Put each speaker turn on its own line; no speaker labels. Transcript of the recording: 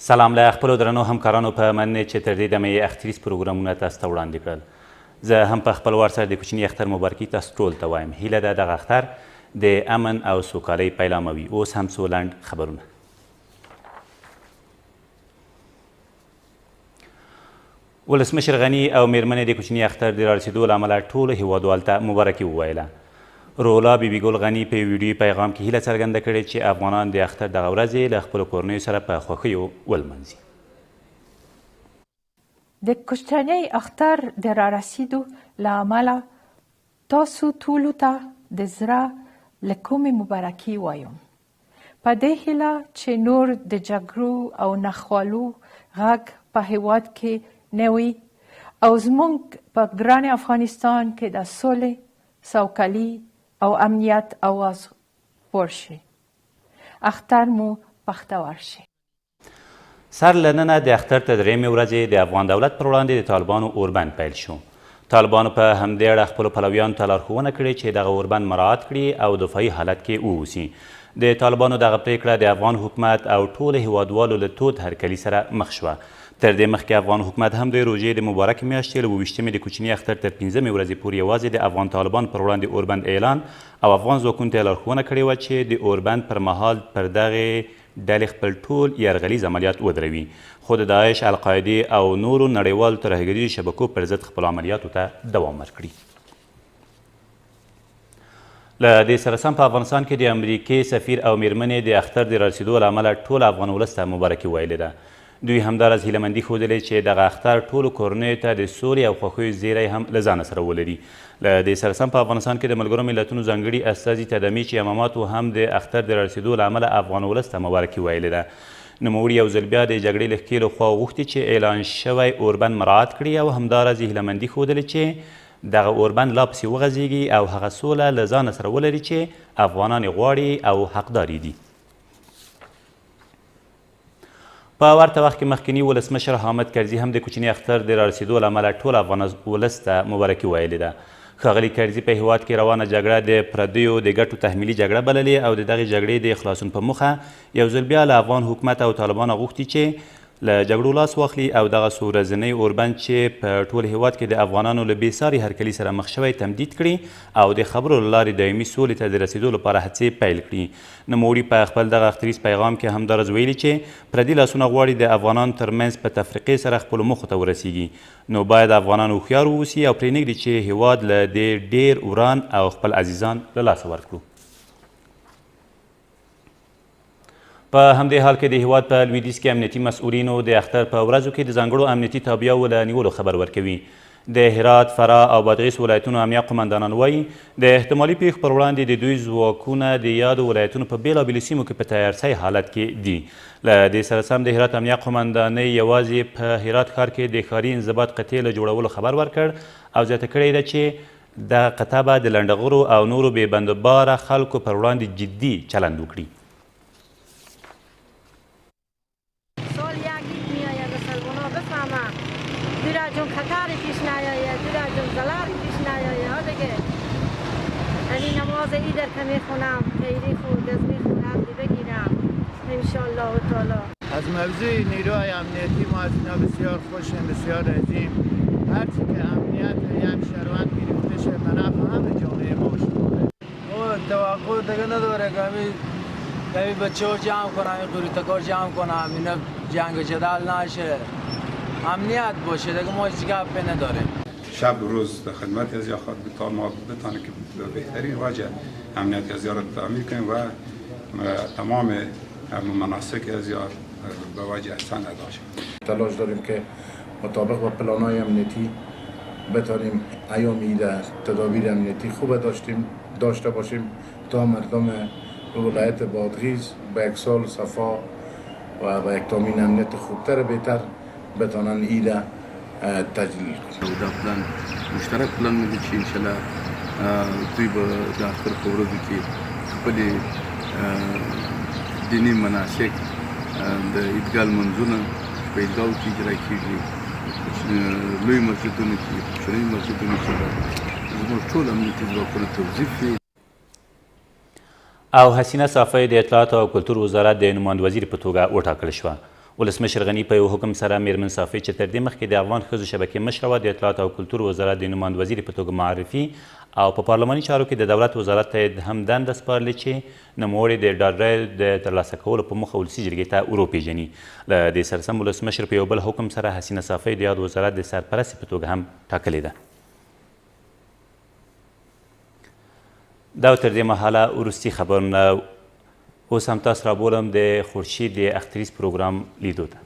سلام له خپلو درنو همکارانو په مننې چې تر دې دمه یې اختریز پروګرامونه تاسو ته وړاندې کړل. زه هم په خپل وار سره د کوچني اختر مبارکي تاسو ټول ته وایم. هیله ده دغه اختر د امن او سوکالۍ پیلامه وي. اوس هم څو لنډ خبرونه. ولسمشر غني او میرمنې د کوچني اختر د رارسېدو له امله ټولو هیوادوالو ته مبارکي وویله. رولا بیبي ګل غني په ویډیوي پیغام کې هیله څرګنده کړې چې افغانان د اختر دغه ورځې له خپلو کورنیو سره په خوښیو ولمانځي.
د کوچني اختر د رارسېدو له امله تاسو ټولو ته د زړه له کومې مبارکي وایم. په دې هیله چې نور د جګړو او ناخوالو غږ په هیواد کې نه وي او زموږ په ګران افغانستان کې د سولې، سوکالي او امنیت آواز خپور شي. اختر مو بختور شي.
سر له ننه د اختر تر درېیمې ورځې د افغان دولت پر وړاندې د طالبانو اوربند پیل شو. طالبانو په همدې اړه خپلو پلویانو ته لارښوونه کړې چې دغه اوربند مراعات کړي او دفاعي حالت کې واوسي. د طالبانو دغه پریکړه د افغان حکومت او ټولو هیوادوالو له تود هرکلي سره مخ شوه. تر دې مخکې افغان حکومت هم د روژې د مبارکې میاشتې له 28مې د کوچني اختر تر 15مې ورځې پورې یوازې د افغان طالبانو پر وړاندې اوربند اعلان او افغان ځواکونو ته یې لارښوونه کړې وه چې د اوربند پر مهال پر دغې ډلې خپل ټول یرغلیز عملیات ودروي، خو د داعش، القاعدې او نورو نړیوالو ترهګریزو شبکو پر ضد خپلو عملیاتو ته دوام ورکړي. له دې سره سم په افغانستان کې د امریکې سفیر او میرمنې د اختر د رارسېدو له امله ټول افغان ولس ته مبارکي ویلې ده. دوی همداراز هیلهمندي ښودلې چې دغه اختر ټولو کورنیو ته د سولې او خوښیو زیری هم له ځانه سره ولري. له دې سره سم په افغانستان کې د ملګرو ملتونو ځانګړي استازي تدمي چې اماماتو هم د اختر د رارسېدو له امله افغان ولس ته مبارکي ویلې ده. نوموړي یو ځل بیا د جګړې له ښکېلو خوا غوښتي چې اعلان شوی اوربند مراعات کړي او همداراز یې هیلهمندي ښودلې چې دغه اوربند لا پسې وغځېږي او هغه سوله له ځانه سره ولري چې افغانان یې غواړي او حقدار یې دي. په ورته وخت کې مخکني ولسمشر حامد کرزي هم د کوچني اختر د رارسېدو له امله ټول افغان ولس ته مبارکي ویلې ده. ښاغلي کرزي په هیواد کې روانه جګړه د پردیو د ګټو تحمیلي جګړه بللې او د دغې جګړې د خلاصون په موخه یو ځل بیا له افغان حکومت او طالبانو غوښتي چې له جګړو لاس واخلي او دغه څو ورځنی اوربند چې په ټول هیواد کې د افغانانو له بېساري هرکلي سره مخ شوی تمدید کړي او د خبرو له لارې دایمي سولې ته د رسېدو لپاره هڅې پیل کړي. نوموړي په خپل دغه اختریز پیغام کې همداراز ویلي چې پردي لاسونه غواړي د افغانانو ترمنځ په تفریقې سره خپلو موخو ته ورسیږي، نو باید افغانان هوښیار واوسي او پرېنږدي چې هیواد له دې ډېر وران او خپل عزیزان له لاسه ورکړو. په همدې حال کې د هیواد په لویدیځ کې امنیتي مسؤلینو د اختر په ورځو کې د ځانګړو امنیتي تابعیاو له نیولو خبر ورکوي. د هرات، فراه او بادغیس ولایتونو امنیه قمندانان وایي د احتمالي پیښو پر وړاندې د دوی ځواکونه د یادو ولایتونو په بېلابېلو سیمو کې په تیارسۍ حالت کې دي. له دې سره سم د هرات امنیه قمندانۍ یوازې په هرات ښار کې د ښاري انضباط قطعې له جوړولو خبر ورکړ او زیاته کړې ده چې دغه قطعه به د لنډغرو او نورو بې بندوباره خلکو پر وړاندې جدي چلند وکړي.
نماز عید که میخونم خیلی خود از میخونم بگیرم انشالله تعالی.
از موضوع نیروهای امنیتی ما از اینا بسیار خوشیم، بسیار راضیم. هرچی که امنیت یک شهروند گرفته شه به نفع همه جامعه ما باشه.
توقع دیگه نداره که همین بچه ها جمع کنم، این قروتکار جمع کنم، اینا جنگ جدل نشه، امنیت باشه دیگه ما هیچ گپی نداریم.
شب و روز در خدمت از یا خود ما بتانه که به بهترین وجه امنیت از یار تعمیر کنیم و تمام مناسک از یار به وجه احسان ادا شد.
تلاش داریم که مطابق با پلان‌های امنیتی بتانیم ایام عید تدابیر امنیتی خوب داشته باشیم تا مردم ولایت بادغیس با یک سال صفا و با یک تامین امنیت خوبتر بهتر بتانن عید تجلیل کنیم.
دا پلان مشترک پلان دی چې انشاءالله دوی به د اختر په ورځو کې خپلې دیني مناسک د عیدګاه لمونځونه په عیدګاهو کې اجرا کېږي، لوی مسجدونو کې، کوچنیو مسجدونو کې زموږ ټول امنیتي ځواکونه توظیف وي.
او حسینه صافی د اطلاعات او کلتور وزارت د نماینده وزیر په توګه وټاکل شوه. ولسمشر غني په یو حکم سره میرمن صافی چې تر دې مخکې د افغان ښځو شبکې مشره وه د اطلاعات او کلتور وزارت د نماند وزیر په توګه معرفي او په پارلماني چارو کې د دولت وزارت ته یې هم دنده سپارلې چې نوموړې د ډالرۍ د ترلاسه کولو په موخه ولسي جرګې ته وروپېژني. له دې سره سم ولسمشر په یو بل حکم سره حسینه صافی د یاد وزارت د سرپرستې په توګه هم ټاکلې ده. دا تر دې مهاله وروستي خبرونه. اوس هم تاسو رابولم د خورشید د اختریز پروګرام لیدو ته.